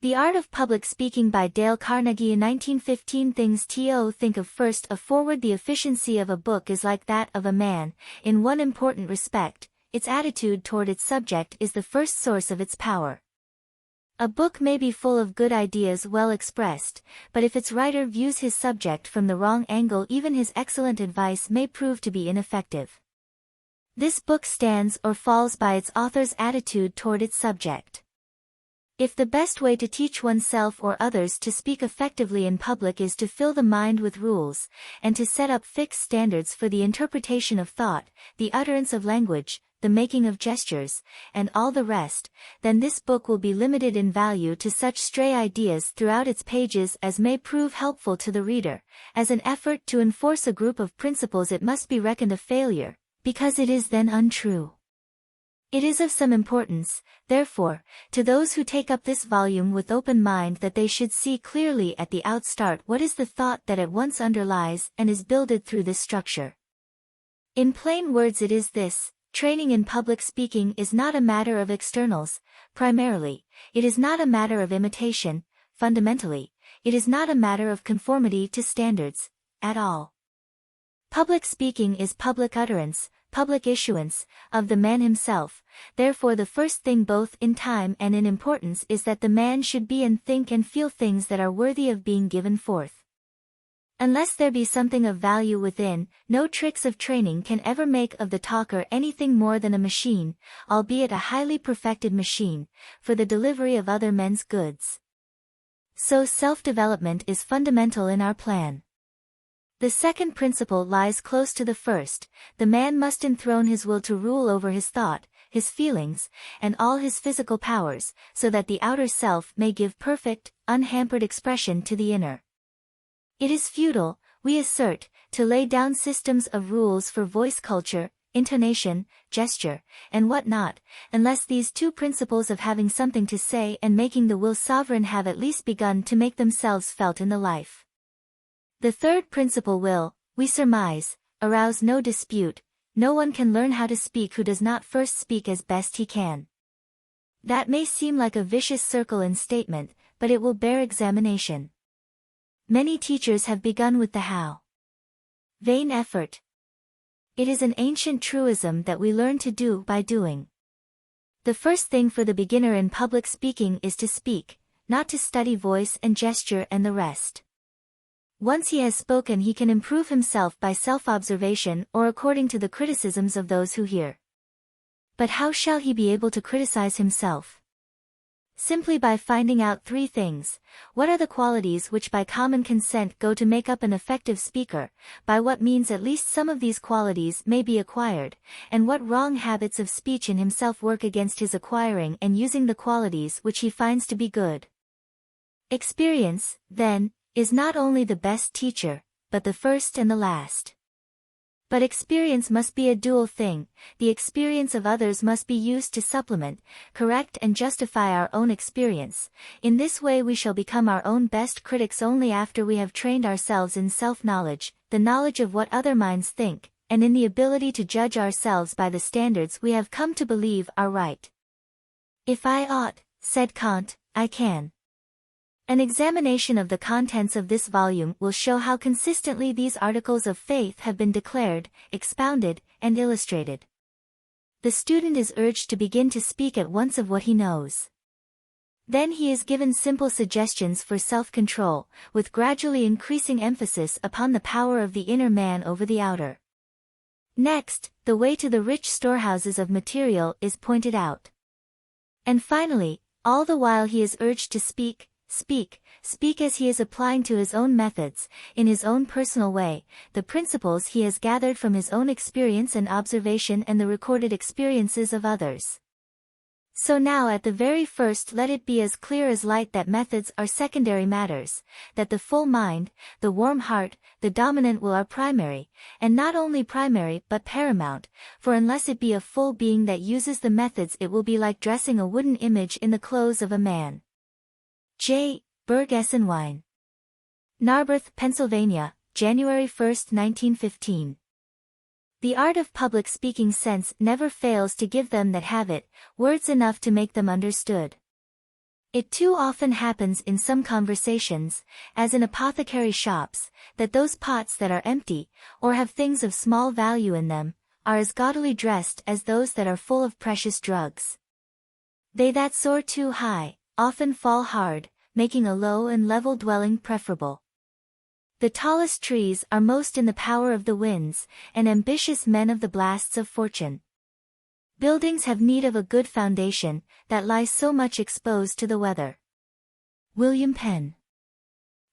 The Art of Public Speaking by Dale Carnegie. In 1915 things to think of first. A forward. The efficiency of a book is like that of a man, in one important respect: its attitude toward its subject is the first source of its power. A book may be full of good ideas well expressed, but if its writer views his subject from the wrong angle, even his excellent advice may prove to be ineffective. This book stands or falls by its author's attitude toward its subject. If the best way to teach oneself or others to speak effectively in public is to fill the mind with rules, and to set up fixed standards for the interpretation of thought, the utterance of language, the making of gestures, and all the rest, then this book will be limited in value to such stray ideas throughout its pages as may prove helpful to the reader. As an effort to enforce a group of principles, it must be reckoned a failure, because it is then untrue. It is of some importance, therefore, to those who take up this volume with open mind, that they should see clearly at the outstart what is the thought that at once underlies and is builded through this structure. In plain words, it is this: training in public speaking is not a matter of externals, primarily; it is not a matter of imitation, fundamentally; it is not a matter of conformity to standards, at all. Public speaking is public utterance, public issuance, of the man himself. Therefore the first thing both in time and in importance is that the man should be and think and feel things that are worthy of being given forth. Unless there be something of value within, no tricks of training can ever make of the talker anything more than a machine, albeit a highly perfected machine, for the delivery of other men's goods. So self-development is fundamental in our plan. The second principle lies close to the first: the man must enthrone his will to rule over his thought, his feelings, and all his physical powers, so that the outer self may give perfect, unhampered expression to the inner. It is futile, we assert, to lay down systems of rules for voice culture, intonation, gesture, and what not, unless these two principles of having something to say and making the will sovereign have at least begun to make themselves felt in the life. The third principle will, we surmise, arouse no dispute. No one can learn how to speak who does not first speak as best he can. That may seem like a vicious circle in statement, but it will bear examination. Many teachers have begun with the how. Vain effort. It is an ancient truism that we learn to do by doing. The first thing for the beginner in public speaking is to speak, not to study voice and gesture and the rest. Once he has spoken, he can improve himself by self-observation or according to the criticisms of those who hear. But how shall he be able to criticize himself? Simply by finding out three things: what are the qualities which by common consent go to make up an effective speaker, by what means at least some of these qualities may be acquired, and what wrong habits of speech in himself work against his acquiring and using the qualities which he finds to be good. Experience, then, is not only the best teacher, but the first and the last. But experience must be a dual thing. The experience of others must be used to supplement, correct and justify our own experience. In this way we shall become our own best critics only after we have trained ourselves in self-knowledge, the knowledge of what other minds think, and in the ability to judge ourselves by the standards we have come to believe are right. If I ought, said Kant, I can. An examination of the contents of this volume will show how consistently these articles of faith have been declared, expounded, and illustrated. The student is urged to begin to speak at once of what he knows. Then he is given simple suggestions for self-control, with gradually increasing emphasis upon the power of the inner man over the outer. Next, the way to the rich storehouses of material is pointed out. And finally, all the while he is urged to speak as he is applying to his own methods, in his own personal way, the principles he has gathered from his own experience and observation and the recorded experiences of others. So now at the very first let it be as clear as light that methods are secondary matters, that the full mind, the warm heart, the dominant will are primary, and not only primary but paramount, for unless it be a full being that uses the methods it will be like dressing a wooden image in the clothes of a man. J. Berg Esenwein. Narberth, Pennsylvania, January 1, 1915. The art of public speaking sense never fails to give them that have it words enough to make them understood. It too often happens in some conversations, as in apothecary shops, that those pots that are empty, or have things of small value in them, are as gaudily dressed as those that are full of precious drugs. They that soar too high, often fall hard, making a low and level dwelling preferable. The tallest trees are most in the power of the winds, and ambitious men of the blasts of fortune. Buildings have need of a good foundation, that lies so much exposed to the weather. William Penn.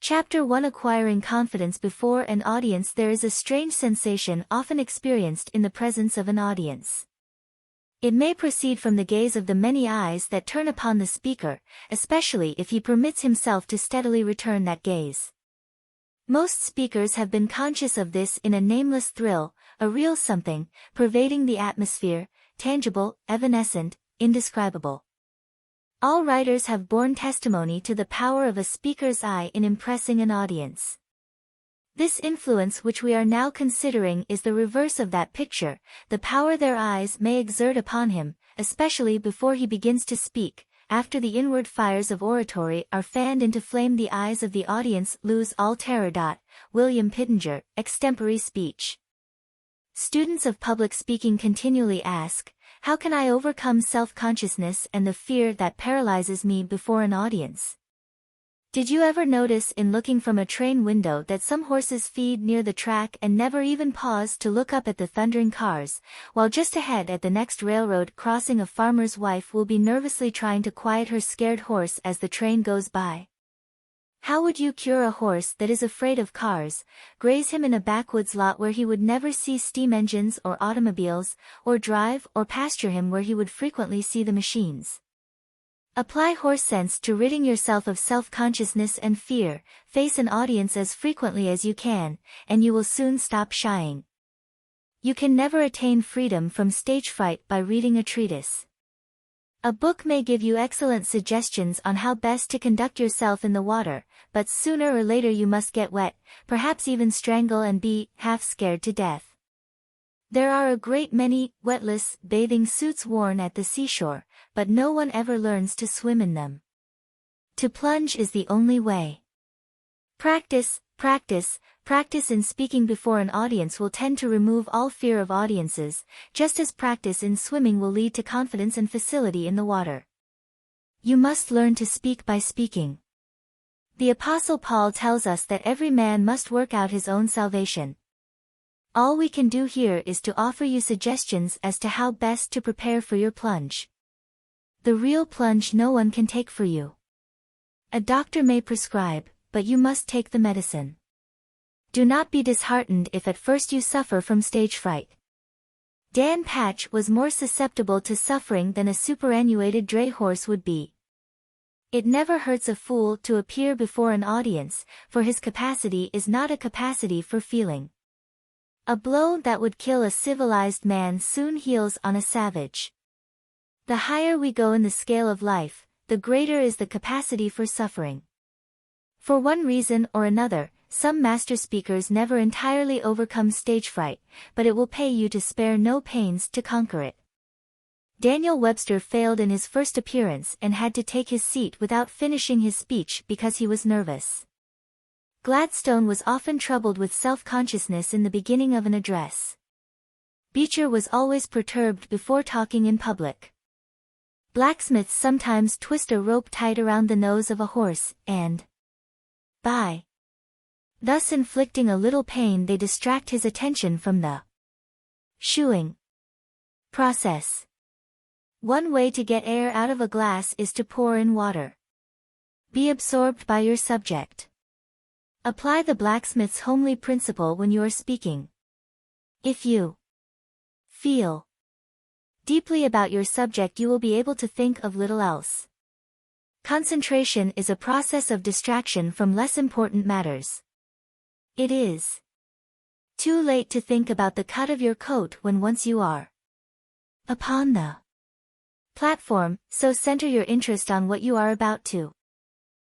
Chapter 1. Acquiring confidence before an audience. There is a strange sensation often experienced in the presence of an audience. It may proceed from the gaze of the many eyes that turn upon the speaker, especially if he permits himself to steadily return that gaze. Most speakers have been conscious of this in a nameless thrill, a real something, pervading the atmosphere, tangible, evanescent, indescribable. All writers have borne testimony to the power of a speaker's eye in impressing an audience. This influence which we are now considering is the reverse of that picture, the power their eyes may exert upon him, especially before he begins to speak. After the inward fires of oratory are fanned into flame, the eyes of the audience lose all terror. William Pittenger, Extempore Speech. Students of public speaking continually ask, how can I overcome self-consciousness and the fear that paralyzes me before an audience? Did you ever notice in looking from a train window that some horses feed near the track and never even pause to look up at the thundering cars, while just ahead at the next railroad crossing a farmer's wife will be nervously trying to quiet her scared horse as the train goes by? How would you cure a horse that is afraid of cars? Graze him in a backwoods lot where he would never see steam engines or automobiles, or drive or pasture him where he would frequently see the machines. Apply horse sense to ridding yourself of self-consciousness and fear, face an audience as frequently as you can, and you will soon stop shying. You can never attain freedom from stage fright by reading a treatise. A book may give you excellent suggestions on how best to conduct yourself in the water, but sooner or later you must get wet, perhaps even strangle and be half scared to death. There are a great many wetless bathing suits worn at the seashore, but no one ever learns to swim in them. To plunge is the only way. Practice, practice, practice in speaking before an audience will tend to remove all fear of audiences, just as practice in swimming will lead to confidence and facility in the water. You must learn to speak by speaking. The Apostle Paul tells us that every man must work out his own salvation. All we can do here is to offer you suggestions as to how best to prepare for your plunge. The real plunge no one can take for you. A doctor may prescribe, but you must take the medicine. Do not be disheartened if at first you suffer from stage fright. Dan Patch was more susceptible to suffering than a superannuated dray horse would be. It never hurts a fool to appear before an audience, for his capacity is not a capacity for feeling. A blow that would kill a civilized man soon heals on a savage. The higher we go in the scale of life, the greater is the capacity for suffering. For one reason or another, some master speakers never entirely overcome stage fright, but it will pay you to spare no pains to conquer it. Daniel Webster failed in his first appearance and had to take his seat without finishing his speech because he was nervous. Gladstone was often troubled with self-consciousness in the beginning of an address. Beecher was always perturbed before talking in public. Blacksmiths sometimes twist a rope tight around the nose of a horse, and thus inflicting a little pain they distract his attention from the shoeing process. One way to get air out of a glass is to pour in water. Be absorbed by your subject. Apply the blacksmith's homely principle when you are speaking. If you feel deeply about your subject, you will be able to think of little else. Concentration is a process of distraction from less important matters. It is too late to think about the cut of your coat when once you are upon the platform, so center your interest on what you are about to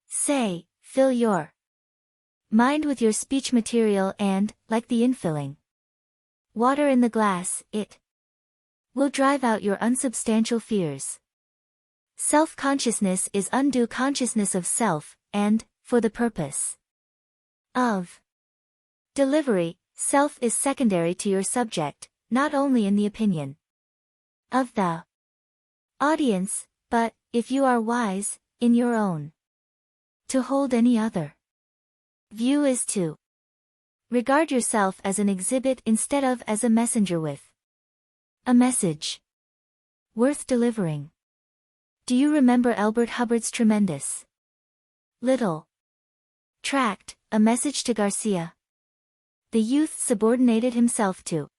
say, fill your mind with your speech material and, like the infilling water in the glass, it will drive out your unsubstantial fears. Self-consciousness is undue consciousness of self, and, for the purpose of delivery, self is secondary to your subject, not only in the opinion of the audience, but, if you are wise, in your own. To hold any other view is to regard yourself as an exhibit instead of as a messenger with a message worth delivering. Do you remember Elbert Hubbard's tremendous little tract, A Message to Garcia? The youth subordinated himself to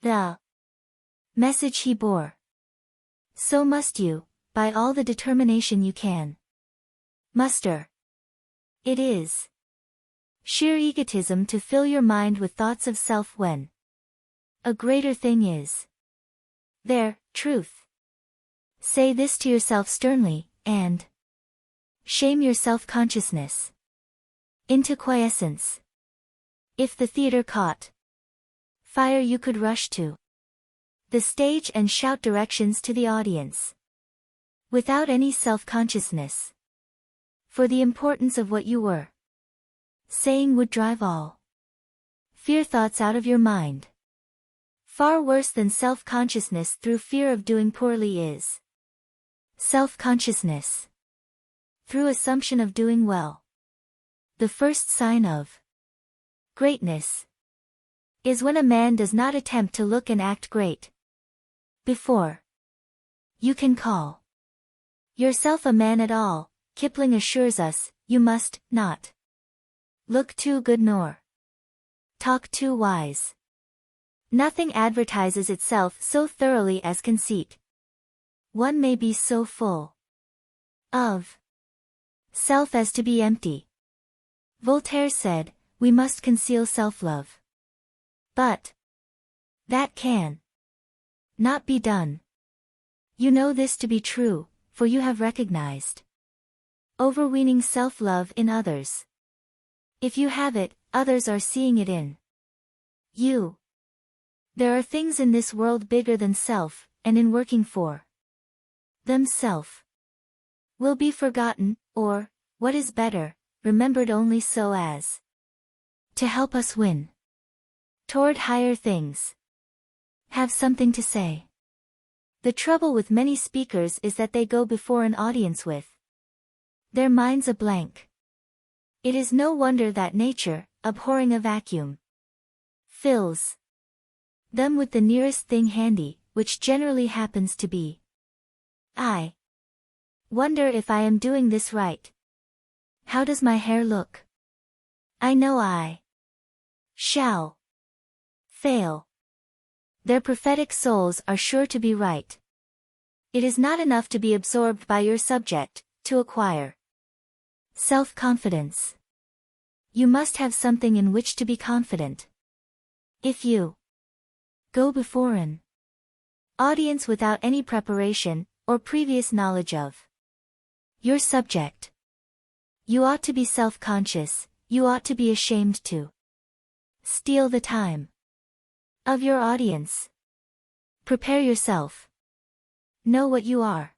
the message he bore. So must you, by all the determination you can muster. It is sheer egotism to fill your mind with thoughts of self when a greater thing is there, truth. Say this to yourself sternly, and shame your self-consciousness into quiescence. If the theater caught fire, you could rush to the stage and shout directions to the audience without any self-consciousness for the importance of what you were saying would drive all fear thoughts out of your mind. Far worse than self-consciousness through fear of doing poorly is self-consciousness through assumption of doing well. The first sign of greatness is when a man does not attempt to look and act great. Before you can call yourself a man at all, Kipling assures us, you must not look too good nor talk too wise. Nothing advertises itself so thoroughly as conceit. One may be so full of self as to be empty. Voltaire said, we must conceal self-love. But that can not be done. You know this to be true, for you have recognized overweening self-love in others. If you have it, others are seeing it in you. There are things in this world bigger than self, and in working for them self will be forgotten, or, what is better, remembered only so as to help us win toward higher things. Have something to say. The trouble with many speakers is that they go before an audience with their minds a blank. It is no wonder that nature, abhorring a vacuum, fills them with the nearest thing handy, which generally happens to be I wonder if I am doing this right. How does my hair look? I know I shall fail. Their prophetic souls are sure to be right. It is not enough to be absorbed by your subject, to acquire self-confidence. You must have something in which to be confident. If you go before an audience without any preparation, or previous knowledge of your subject, you ought to be self-conscious, you ought to be ashamed to steal the time of your audience. Prepare yourself. Know what you are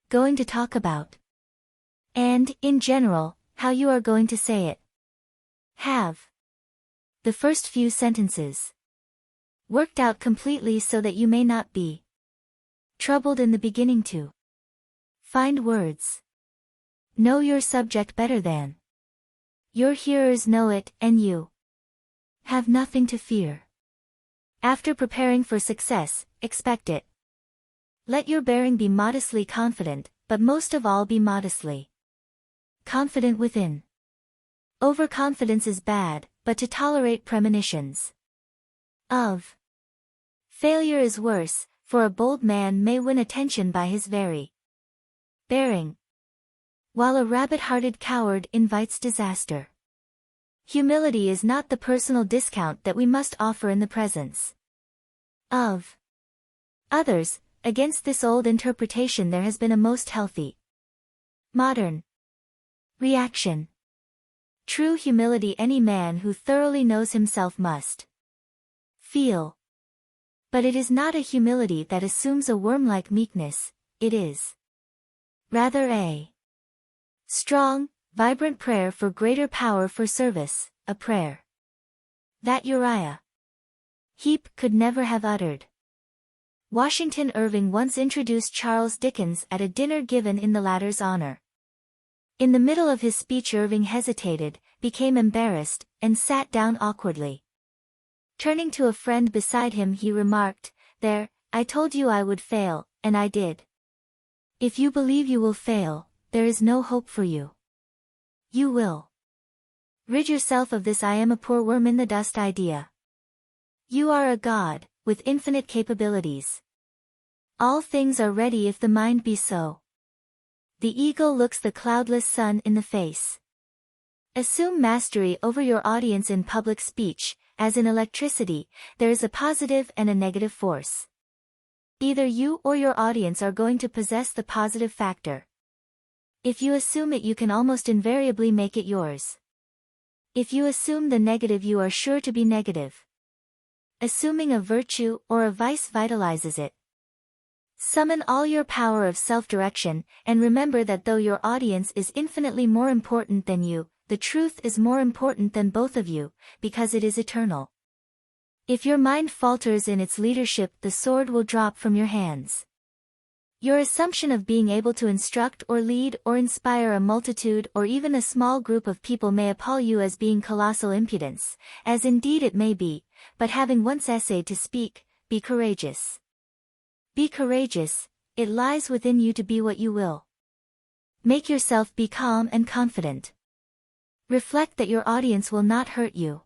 going to talk about. And, in general, how you are going to say it. Have the first few sentences worked out completely so that you may not be troubled in the beginning to find words. Know your subject better than your hearers know it, and you have nothing to fear. After preparing for success, expect it. Let your bearing be modestly confident, but most of all be modestly confident within. Overconfidence is bad, but to tolerate premonitions of failure is worse, for a bold man may win attention by his very bearing, while a rabbit-hearted coward invites disaster. Humility is not the personal discount that we must offer in the presence of others. Against this old interpretation there has been a most healthy modern reaction. True humility any man who thoroughly knows himself must feel. But it is not a humility that assumes a worm-like meekness, it is Rather a strong, vibrant prayer for greater power for service, a prayer that Uriah Heep could never have uttered. Washington Irving once introduced Charles Dickens at a dinner given in the latter's honor. In the middle of his speech Irving hesitated, became embarrassed, and sat down awkwardly. Turning to a friend beside him he remarked, "There, I told you I would fail, and I did. If you believe you will fail, there is no hope for you. You will. Rid yourself of this I am a poor worm in the dust idea. You are a god, with infinite capabilities. All things are ready if the mind be so. The eagle looks the cloudless sun in the face. Assume mastery over your audience in public speech. As in electricity, there is a positive and a negative force. Either you or your audience are going to possess the positive factor. If you assume it you can almost invariably make it yours. If you assume the negative you are sure to be negative. Assuming a virtue or a vice vitalizes it. Summon all your power of self-direction, and remember that though your audience is infinitely more important than you, the truth is more important than both of you, because it is eternal. If your mind falters in its leadership the sword will drop from your hands. Your assumption of being able to instruct or lead or inspire a multitude or even a small group of people may appall you as being colossal impudence, as indeed it may be, but having once essayed to speak, be courageous. Be courageous, it lies within you to be what you will. Make yourself be calm and confident. Reflect that your audience will not hurt you.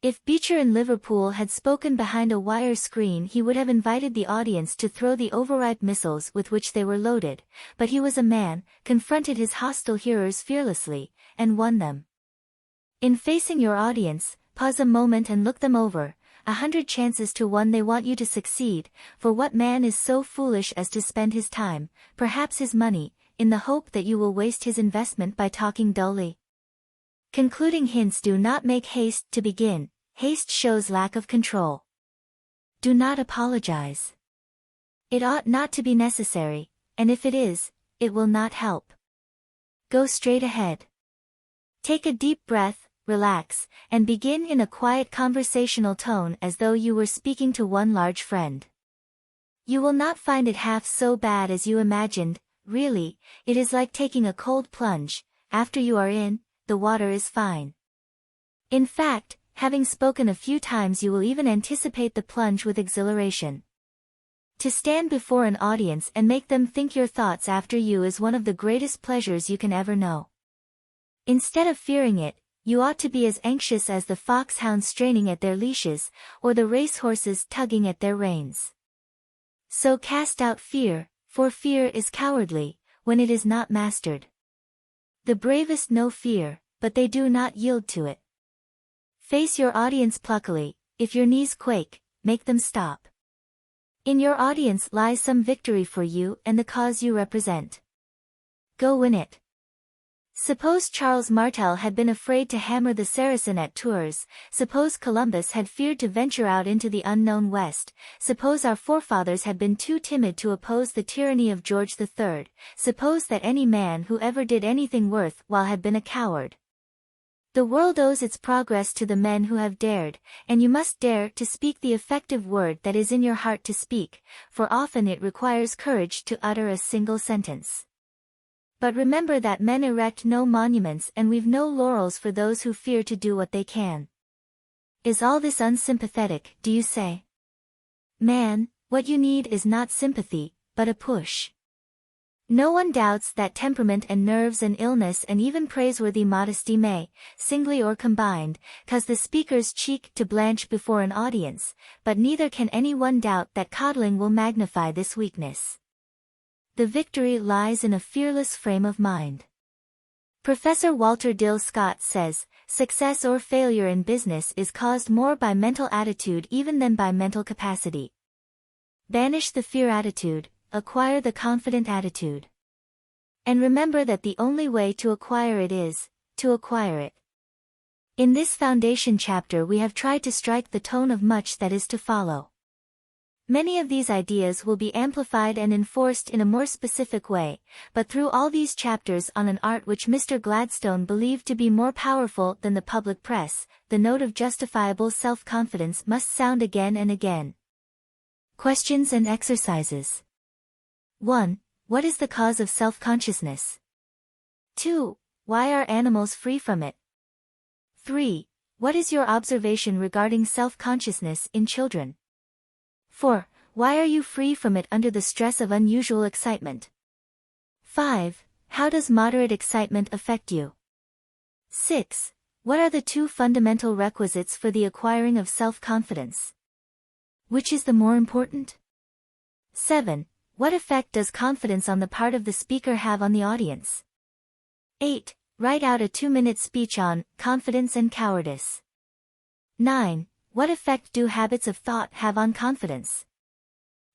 If Beecher in Liverpool had spoken behind a wire screen he would have invited the audience to throw the overripe missiles with which they were loaded, but he was a man, confronted his hostile hearers fearlessly, and won them. In facing your audience, pause a moment and look them over, 100 chances to 1 they want you to succeed, for what man is so foolish as to spend his time, perhaps his money, in the hope that you will waste his investment by talking dully? Concluding hints: do not make haste to begin, haste shows lack of control. Do not apologize. It ought not to be necessary, and if it is, it will not help. Go straight ahead. Take a deep breath, relax, and begin in a quiet conversational tone as though you were speaking to one large friend. You will not find it half so bad as you imagined, really, it is like taking a cold plunge. After you are in, the water is fine. In fact, having spoken a few times you will even anticipate the plunge with exhilaration. To stand before an audience and make them think your thoughts after you is one of the greatest pleasures you can ever know. Instead of fearing it, you ought to be as anxious as the foxhounds straining at their leashes, or the racehorses tugging at their reins. So cast out fear, for fear is cowardly, when it is not mastered. The bravest know fear, but they do not yield to it. Face your audience pluckily. If your knees quake, make them stop. In your audience lies some victory for you and the cause you represent. Go win it. Suppose Charles Martel had been afraid to hammer the Saracen at Tours, suppose Columbus had feared to venture out into the unknown West, suppose our forefathers had been too timid to oppose the tyranny of George III, suppose that any man who ever did anything worth while had been a coward. The world owes its progress to the men who have dared, and you must dare to speak the effective word that is in your heart to speak, for often it requires courage to utter a single sentence. But remember that men erect no monuments and weave no laurels for those who fear to do what they can. Is all this unsympathetic, do you say? Man, what you need is not sympathy, but a push. No one doubts that temperament and nerves and illness and even praiseworthy modesty may, singly or combined, cause the speaker's cheek to blanch before an audience, but neither can any one doubt that coddling will magnify this weakness. The victory lies in a fearless frame of mind. Professor Walter Dill Scott says, success or failure in business is caused more by mental attitude even than by mental capacity. Banish the fear attitude, acquire the confident attitude. And remember that the only way to acquire it is, to acquire it. In this foundation chapter we have tried to strike the tone of much that is to follow. Many of these ideas will be amplified and enforced in a more specific way, but through all these chapters on an art which Mr. Gladstone believed to be more powerful than the public press, the note of justifiable self-confidence must sound again and again. Questions and exercises. 1. What is the cause of self-consciousness? 2. Why are animals free from it? 3. What is your observation regarding self-consciousness in children? 4. Why are you free from it under the stress of unusual excitement? 5. How does moderate excitement affect you? 6. What are the 2 fundamental requisites for the acquiring of self-confidence? Which is the more important? 7. What effect does confidence on the part of the speaker have on the audience? 8. Write out a 2-minute speech on confidence and cowardice. 9. What effect do habits of thought have on confidence?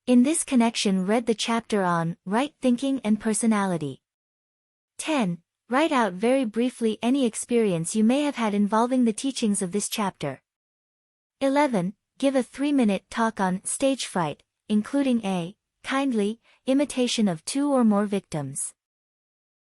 In this connection, read the chapter on right thinking and personality. 10. Write out very briefly any experience you may have had involving the teachings of this chapter. 11. Give a 3-minute talk on stage fright, including a kindly imitation of 2 or more victims.